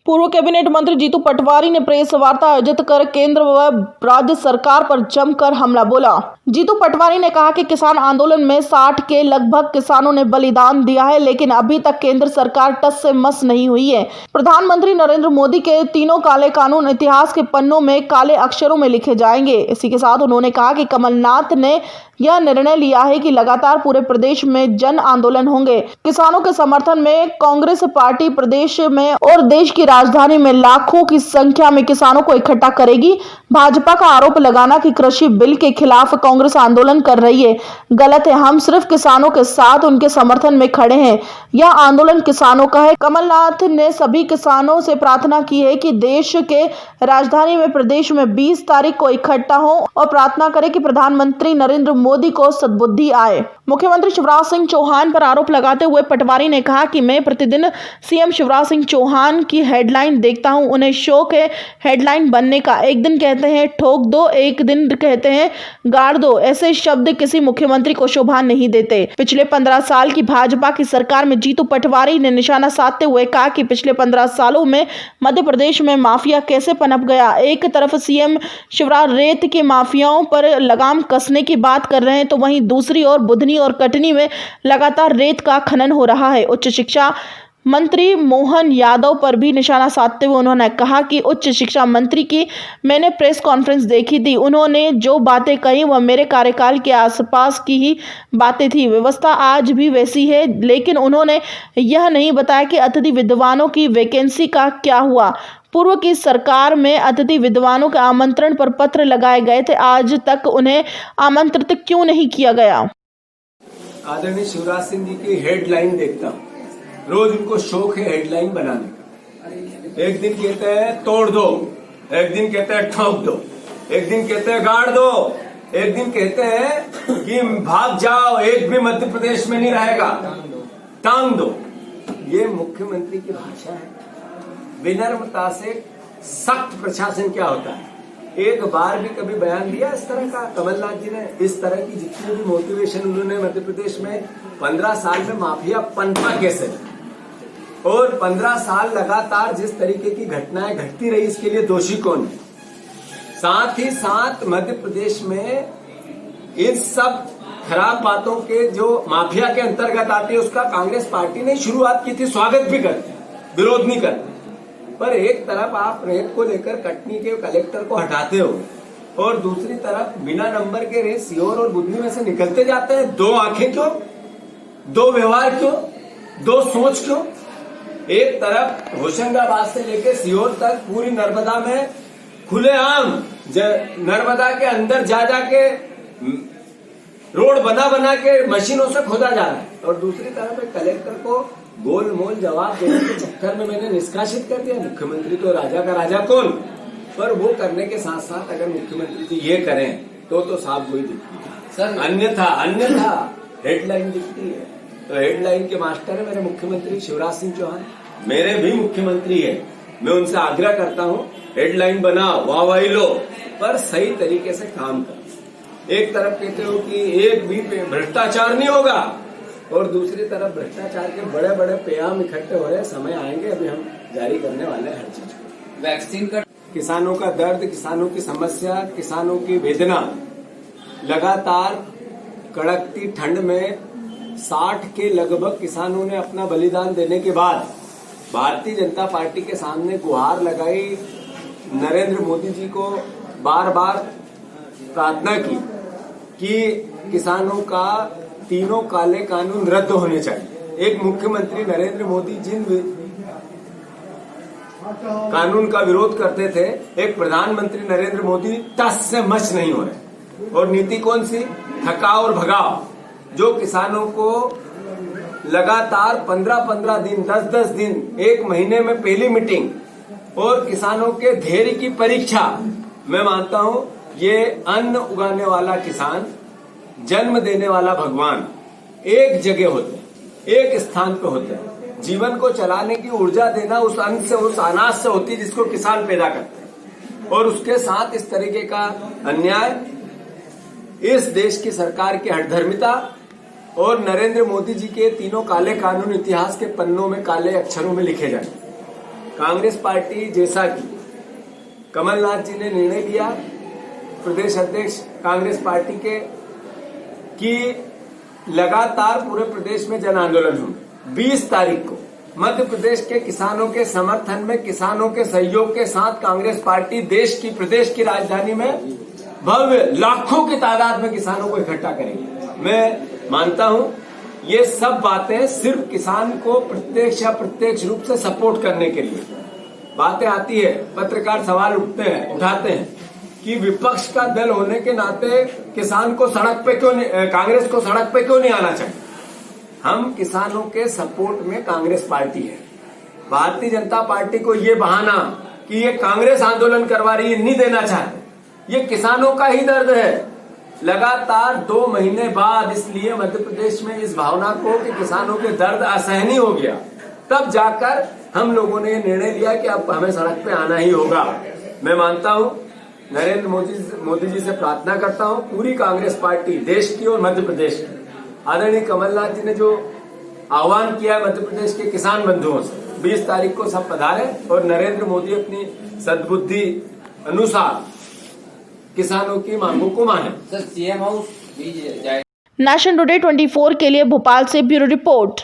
पूर्व कैबिनेट मंत्री जीतू पटवारी ने प्रेस वार्ता आयोजित कर केंद्र व राज्य सरकार पर जमकर हमला बोला। जीतू पटवारी ने कहा कि किसान आंदोलन में 60 के लगभग किसानों ने बलिदान दिया है, लेकिन अभी तक केंद्र सरकार टस से मस नहीं हुई है। प्रधानमंत्री नरेंद्र मोदी के तीनों काले कानून इतिहास के पन्नों में काले अक्षरों में लिखे जाएंगे। इसी के साथ उन्होंने कहा कि कमलनाथ ने यह निर्णय लिया है कि लगातार पूरे प्रदेश में जन आंदोलन होंगे। किसानों के समर्थन में कांग्रेस पार्टी प्रदेश में और देश की राजधानी में लाखों की संख्या में किसानों को इकट्ठा करेगी। भाजपा का आरोप लगाना कि कृषि बिल के खिलाफ कांग्रेस आंदोलन कर रही है, गलत है। हम सिर्फ किसानों के साथ उनके समर्थन में खड़े हैं। यह आंदोलन किसानों का है। कमलनाथ ने सभी किसानों से प्रार्थना की है कि देश के राजधानी में प्रदेश में 20 तारीख को इकट्ठा हो और प्रार्थना करें कि प्रधानमंत्री नरेंद्र मोदी को सद्बुद्धि आए। मुख्यमंत्री शिवराज सिंह चौहान पर आरोप लगाते हुए पटवारी ने कहा कि मैं प्रतिदिन सीएम शिवराज सिंह चौहान की हेडलाइन देखता हूं। उन्हें शौक है हेडलाइन बनने का। एक दिन कहते हैं ठोक दो, एक दिन कहते हैं गाड़ दो। ऐसे शब्द किसी मुख्यमंत्री को शोभा नहीं देते। पिछले 15 साल की भाजपा की सरकार में जीतू पटवारी ने निशाना साधते हुए कहा कि पिछले 15 सालों में मध्य प्रदेश में माफिया कैसे पनप गया। एक तरफ सीएम शिवराज रेत के माफियाओं पर लगाम कसने की बात कर रहे हैं, तो वहीं दूसरी ओर बुधनी और कटनी में लगातार रेत का खनन हो रहा है। उच्च शिक्षा मंत्री मोहन यादव पर भी निशाना साधते हुए उन्होंने कहा कि उच्च शिक्षा मंत्री की मैंने प्रेस कॉन्फ्रेंस देखी थी। उन्होंने जो बातें कही वह मेरे कार्यकाल के आसपास की ही बातें थी। व्यवस्था आज भी वैसी है, लेकिन उन्होंने यह नहीं बताया कि अतिथि विद्वानों की वैकेंसी का क्या हुआ। पूर्व की सरकार में अतिथि विद्वानों के आमंत्रण पर पत्र लगाए गए थे, आज तक उन्हें आमंत्रित क्यों नहीं किया गया। आदरणीय शिवराज सिंह जी की हेडलाइन देखता हूँ, रोज उनको शौक है हेडलाइन बनाने का। एक दिन कहते हैं तोड़ दो, एक दिन कहते हैं ठोक दो, एक दिन कहते हैं गाड़ दो, एक दिन कहते हैं कि भाग जाओ, एक भी मध्य प्रदेश में नहीं रहेगा, टांग दो। ये मुख्यमंत्री की भाषा है। विनम्रता से सख्त प्रशासन क्या होता है, एक बार भी कभी बयान दिया इस तरह का कमलनाथ जी ने? इस तरह की जितनी भी मोटिवेशन उन्होंने मध्य प्रदेश में 15 साल में माफिया पनपा कैसे, और 15 साल लगातार जिस तरीके की घटनाएं घटती रही, इसके लिए दोषी कौन है? साथ ही साथ मध्य प्रदेश में इन सब खराब बातों के जो माफिया के अंतर्गत आती है, उसका कांग्रेस पार्टी ने शुरुआत की थी। स्वागत भी करते, विरोध नहीं करते। पर एक तरफ आप रेत को लेकर कटनी के कलेक्टर को हटाते हो और दूसरी तरफ बिना नंबर के रेत सीहोर और बुधनी में से निकलते जाते हैं। दो आंखें क्यों, दो व्यवहार क्यों, दो सोच क्यों? एक तरफ होशंगाबाद से लेकर सीहोर तक पूरी नर्मदा में खुलेआम नर्मदा के अंदर जा जाके रोड बना के मशीनों से खोदा जा रहा है, और दूसरी तरफ एक कलेक्टर को गोल मोल जवाब देने के चक्कर में मैंने निष्कासित कर दिया। मुख्यमंत्री तो राजा का राजा कौन? पर वो करने के साथ साथ अगर मुख्यमंत्री जी ये करें तो साफ वही दिखती है, अन्यथा हेडलाइन दिखती है। तो हेडलाइन के मास्टर है मेरे मुख्यमंत्री शिवराज सिंह चौहान, मेरे भी मुख्यमंत्री है। मैं उनसे आग्रह करता हूँ, हेडलाइन बनाओ, वाहवाही लो, पर सही तरीके से काम करो। एक तरफ कहते हो कि एक भी भ्रष्टाचार नहीं होगा, और दूसरी तरफ भ्रष्टाचार के बड़े बड़े पेयाम इकट्ठे हो रहे हैं। समय आएंगे, अभी हम जारी करने वाले हैं हर चीज को। वैक्सीन का किसानों का दर्द, किसानों की समस्या, किसानों की वेदना, लगातार कड़कती ठंड में 60 के लगभग किसानों ने अपना बलिदान देने के बाद भारतीय जनता पार्टी के सामने गुहार लगाई, नरेंद्र मोदी जी को बार बार प्रार्थना की कि किसानों का तीनों काले कानून रद्द होने चाहिए। एक मुख्यमंत्री नरेंद्र मोदी जिन कानून का विरोध करते थे, एक प्रधानमंत्री नरेंद्र मोदी टस से मच नहीं हो रहे। और नीति कौन सी? थकाओ और भगाओ, जो किसानों को लगातार 15-15 दिन, 10-10 दिन, एक महीने में पहली मीटिंग, और किसानों के धैर्य की परीक्षा। मैं मानता हूं ये अन्न उगाने वाला किसान, जन्म देने वाला भगवान एक जगह होते, एक स्थान पे होते। जीवन को चलाने की ऊर्जा देना उस अन्न से, उस अनाज से होती है जिसको किसान पैदा करते हैं। और उसके साथ इस तरीके का अन्याय, इस देश की सरकार की हठधर्मिता और नरेंद्र मोदी जी के तीनों काले कानून इतिहास के पन्नों में काले अक्षरों में लिखे जाए। कांग्रेस पार्टी जैसा कि कमलनाथ जी ने निर्णय लिया, प्रदेश अध्यक्ष कांग्रेस पार्टी के, कि लगातार पूरे प्रदेश में जन आंदोलन होंगे। 20 तारीख को मध्य प्रदेश के किसानों के समर्थन में, किसानों के सहयोग के साथ कांग्रेस पार्टी देश की, प्रदेश की राजधानी में भव्य लाखों की तादाद में किसानों को इकट्ठा करेंगे। मैं मानता हूं ये सब बातें सिर्फ किसान को प्रत्यक्ष या प्रत्यक्ष रूप से सपोर्ट करने के लिए बातें आती है। पत्रकार सवाल उठाते हैं कि विपक्ष का दल होने के नाते किसान को सड़क पे क्यों नहीं, कांग्रेस को सड़क पे क्यों नहीं आना चाहिए। हम किसानों के सपोर्ट में कांग्रेस पार्टी है। भारतीय जनता पार्टी को ये बहाना कि ये कांग्रेस आंदोलन करवा रही है नहीं देना चाहते। ये किसानों का ही दर्द है। लगातार 2 महीने बाद इसलिए मध्य प्रदेश में इस भावना को कि किसानों के दर्द असहनीय हो गया, तब जाकर हम लोगों ने ये निर्णय लिया कि अब हमें सड़क पे आना ही होगा। मैं मानता हूं, नरेंद्र मोदी जी से प्रार्थना करता हूं, पूरी कांग्रेस पार्टी देश की और मध्य प्रदेश की, आदरणीय कमलनाथ जी ने जो आह्वान किया है मध्य प्रदेश के किसान बंधुओं से, 20 तारीख को सब पधारे और नरेंद्र मोदी अपनी सद्बुद्धि अनुसार किसानों की मांगों को माने। सर, सीएम हाउस भी जाए। नेशन टुडे 24 के लिए भोपाल से ब्यूरो रिपोर्ट।